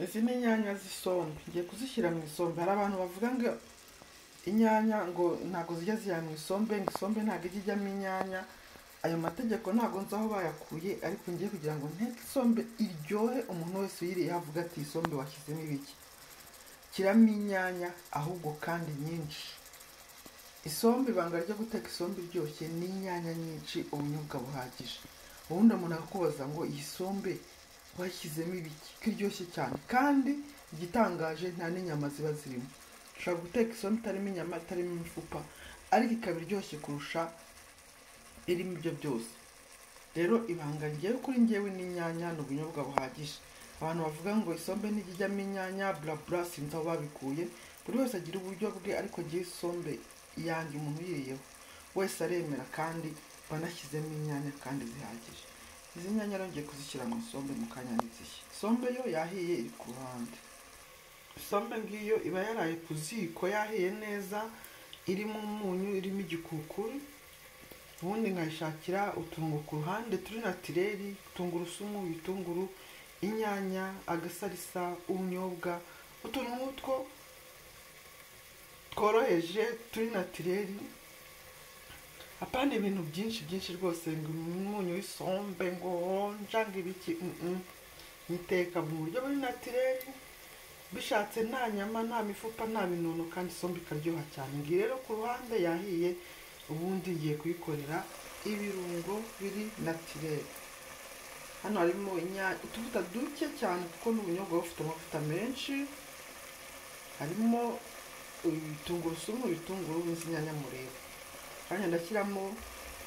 Izi ni inyanya z'isombe ngiye kuzishyira mu isombe. Hari abantu bavuga ngo inyanya ngo ntago zijya zijya mu isombe, ngo isombe ntago ijya ijyamo inyanya. Ayo mategeko ntago nzi aho bayakuye, ariko ngiye kugira ngo nteke isombe iryohe, umuntu wese uyiriye avuga ati isombe washyizemo ibiki. Kiramo inyanya ahubwo kandi nyinshi. Isombe, ibanga ryo guteka isombe iryoshye ni inyanya nyinshi, ubunyobwa buhagije. Ubundi umuntu akakubaza ngo iyi sombe washyizemo ibiki ko iryoshye cyane, kandi igitangaje nta n'inyama ziba zirimo. Ushobora guteka isombe itarimo inyama, itarimo imifupa, ariko ikaba iryoshye kurusha irimo ibyo byose. Rero ibanga ngewe kuri ngewe n'inyanya n'ubunyobwa buhagije. Abantu bavuga ngo isombe ntigijyamo inyanya bla bla, sinzi aho babikuye. Buri wese agira uburyo bwe, ariko ngewe isombe yanjye umuntu uyiriyeho wese aremera, kandi banashyizemo inyanya kandi zihagije. Izi nyanya rero ngiye kuzishyira mu isombe mu kanya n'izishya. Isombe yo yahiye iri ku ruhande. Isombe ngiyo iba yaraye ku ziko yahiye neza, irimo umunyu, irimo igikukuru. Ubundi nkayishakira utungo ku ruhande turi natireri, tungurusumu, ibitunguru, inyanya, agasarisa, ubunyobwa, utuntu nk'utwo tworoheje turi natireri. Apana ibintu byinshi rwose, ngo umunyu w'isombe ngo njanga ibiki. Niteka mu buryo buri natireri, bishatse nta nyama, nta mifupa, nta binono, kandi isombe ikaryoha cyane. Ngiye rero ku ruhande yahiye, ubundi ngiye kuyikorera ibirungo biri natireri. Hano harimo utuvuta duke cyane kuko n'ubunyobwa bufite amavuta menshi. Harimo tungurusumu, ibitunguru n'inyanya mureba. Kandi ndashyiramo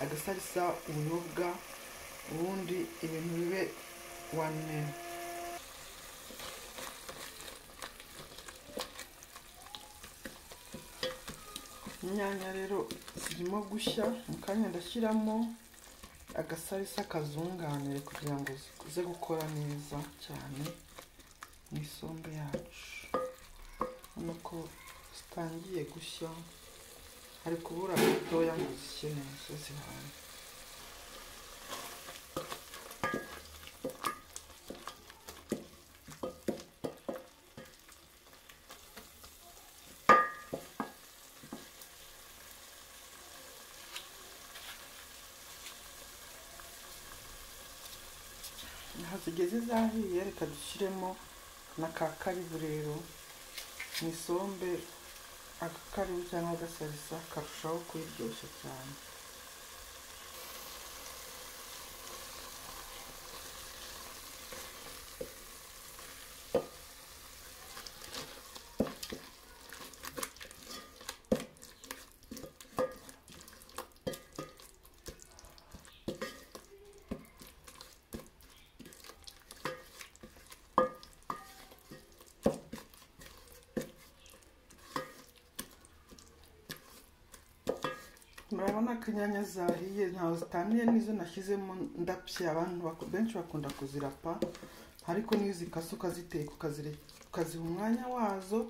agasarisa, ubunyobwa, ubundi ibintu bibe wane. Inyanya rero zirimo gushya, mu kanya ndashyiramo agasarisa kazunganire kugira ngo zize gukora neza cyane mu isombe yacu. Urabona ko zitangiye gushya, hari kubura gatoya ngo zishye neza zihaye. Aha zigeze zahiye, reka dushyiremo na ka karibu rero mu isombe. Agakaribu cyangwa agasarisa karushaho kuyiryoshya cyane. Murabona ko inyanya zahiye, ntaho zitaniye n'izo nashyizemo ndapye. Abantu benshi bakunda kuzirapa, ariko niyo zikase ukaziteka ukaziha umwanya wazo,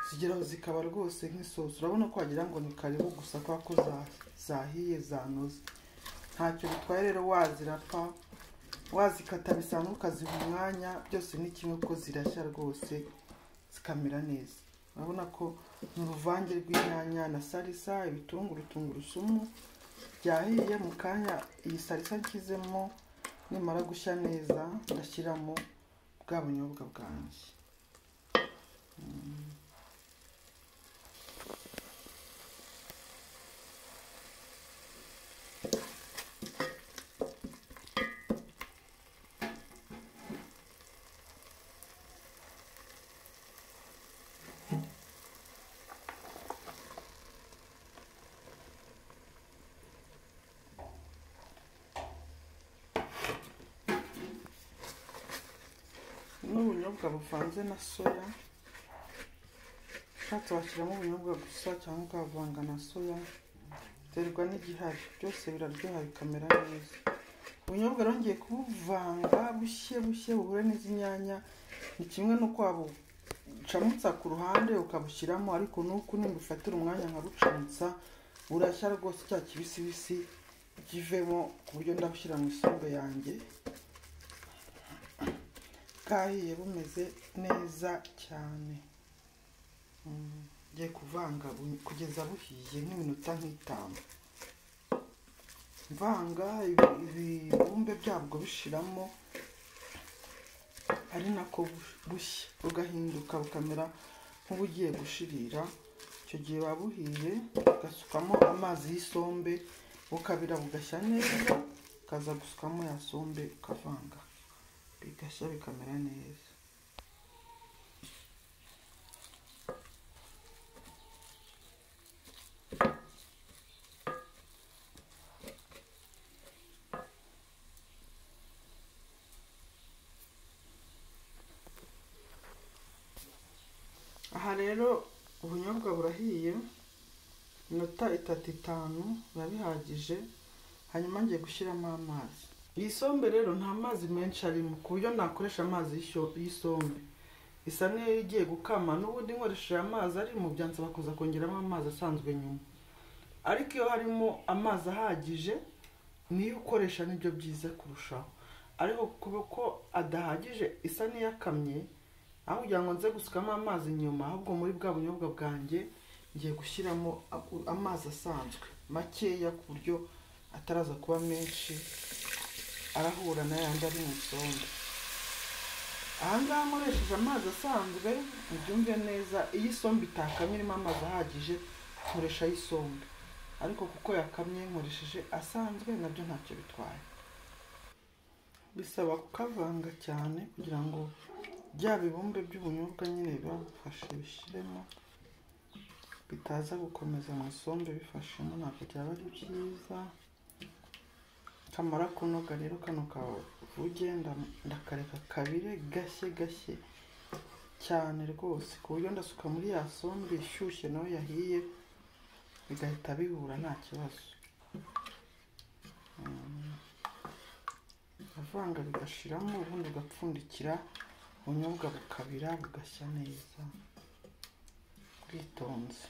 zigeraho zikaba rwose nk'isosi. Urabona ko wagira ngo ni karibu gusa kubera ko zahiye zanoze. Ntacyo bitwaye rero wazirapa, wazikata bisanzwe ukaziha umwanya, byose ni kimwe kuko zirashya rwose zikamera neza. Urabona ko ni uruvange rw'inyanya na salisa, ibitunguru, tungurusumu byahiye. Mu kanya iyi salisa nshyizemo nimara gushya neza, ndashyiramo bwa bunyobwa bwanjye. N'ubunyobwa buvanze na soya, ushatse washyiramo ubunyobwa gusa cyangwa ukavanga na soya, biterwa n'igihari, byose biraryoha bikamera neza. Ubunyobwa rero ngiye kubuvanga bushye buhure n'izi nyanya. Ni kimwe n'uko wabucamutsa ku ruhande ukabushyiramo, ariko nuko nimufatira umwanya nkabucamutsa burashya rwose, cya kibisi kivemo, ku buryo ndabushyira mu isombe yanjye. bwahiye bumeze neza cyane. Ngiye kuvanga kugeza buhiye nk'iminota nk'itanu, mvanga ibibumbe byabwo bishiramo, ari nako bushya bugahinduka bukamera nk'ubugiye gushirira. Icyo gihe babuhiye ugasukamo amazi y'isombe, bukabira bugashya neza, ukaza gusukamo ya sombe ukavanga bigashya bikamera neza. Aha rero ubunyobwa burahiye minota 3-5 biba bihagije. Hanyuma ngiye gushyiramo amazi. Iyi sombe rero nta mazi menshi arimo ku buryo nakoresha amazi y'isombe. Isa niyo igiye gukama, n'ubundi nkoresheje amazi ari mu byansaba kuza kongeramo amazi asanzwe nyuma. Ariko iyo harimo amazi ahagije niyo ukoresha nibyo byiza kurushaho. Ariko kuko adahagije isa niyakamye, aho kugira ngo nze gusukamo amazi nyuma, ahubwo muri bwa bunyobwa bwanjye ngiye gushyiramo amazi asanzwe makeya ku buryo ataraza kuba menshi arahura n'ayandi ari mu isombe. Aha ngaha nkoresheje amazi asanzwe, mubyumve neza, iyo isombe itakamye irimo amazi ahagije nkoresha ay'isombe, ariko kuko yakamye nkoresheje asanzwe nabyo ntacyo bitwaye. Bisaba kukavanga cyane kugira ngo bya bibumbe by'ubunyobwa nyine biba bifashe bishiremo, bitaza gukomeza mu isombe bifashemo, ntabwo byaba ari byiza. Kamara kunoga rero kano kavuge ndakareka kabire gashye cyane rwose, ku buryo ndasuka muri ya sombe ishyushye nayo yahiye bigahita bihura nta kibazo. Avanga bigashiramo, ubundi ugapfundikira, ubunyobwa bukabira bugashya neza bwitonze.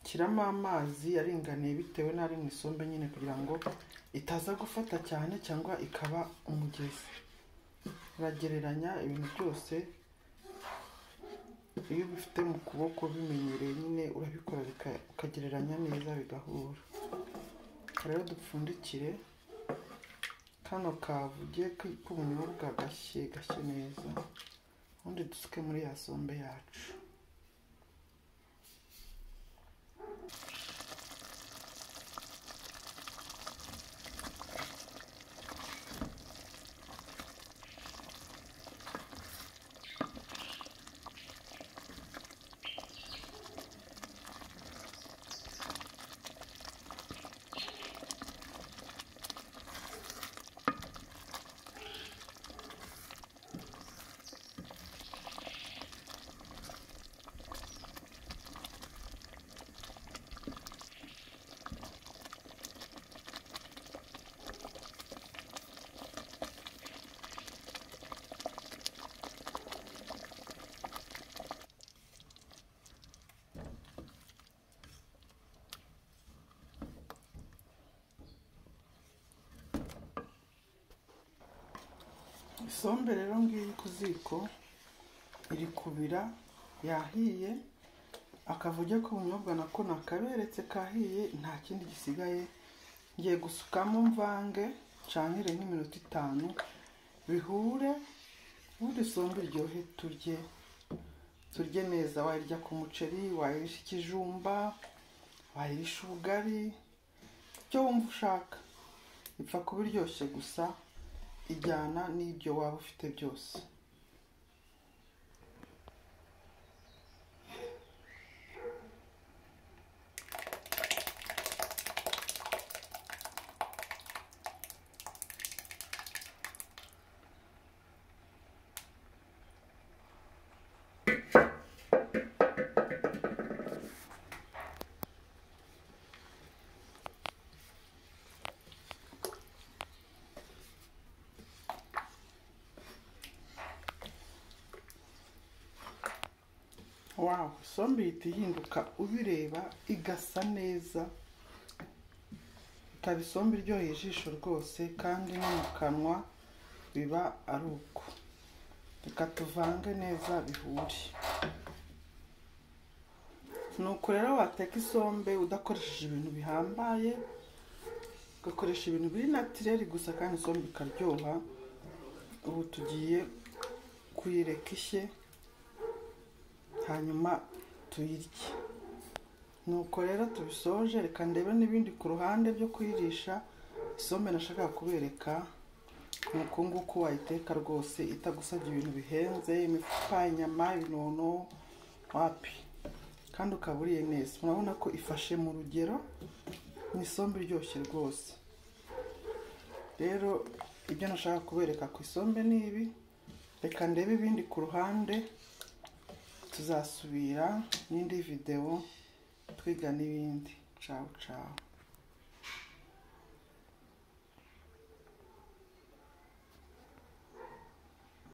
Shyiramo amazi aringaniye bitewe n'ari mu isombe nyine, kugira ngo itaza gufata cyane cyangwa ikaba umugezi. Uragereranya ibintu byose, iyo ubifite mu kuboko bimenyereye nyine urabikora ukagereranya neza bigahura. Rero dupfundikire kano kavuge k'ubunyobwa gashye neza, ubundi dusuke muri ya sombe yacu. Isombe rero ngiyi ku ziko iri kubira yahiye, akavuge k'ubunyobwa nako nakaberetse kahiye, nta kindi gisigaye. Ngiye gusukamo mvange cankire nk'iminota 5 bihure, ubundi isombe iryohe turye neza. Wayirya ku muceri, wayirisha ikijumba, wayirisha ubugari, icyo wumva ushaka. Ipfa kuba iryoshye gusa, ijyana n'ibyo waba ufite byose. Wow, isombe ihita ihinduka ubireba igasa neza, ikaba isombe iryoheye ijisho rwose, kandi no mu kanwa biba ari uko. Reka tuvange neza bihure. Nuko rero wateka isombe udakoresheje ibintu bihambaye, ugakoresha ibintu biri naturel gusa kandi isombe ikaryoha. Ubu tugiye kuyireka ishye hanyuma tuyirye. Nuko rero tubisoje, reka ndebe n'ibindi ku ruhande byo kuyirisha. Isombe nashaka kubereka nuko nguko wayiteka rwose itagusabye ibintu bihenze, imifupa, inyama, ibinono, wapi, kandi ukaburiye neza. Murabona ko ifashe mu rugero, ni isombe iryoshye rwose. Rero ibyo nashaka kubereka ku isombe ni ibi. Reka ndebe ibindi ku ruhande, tuzasubira n'indi video twiga n'ibindi. Ciao ciao.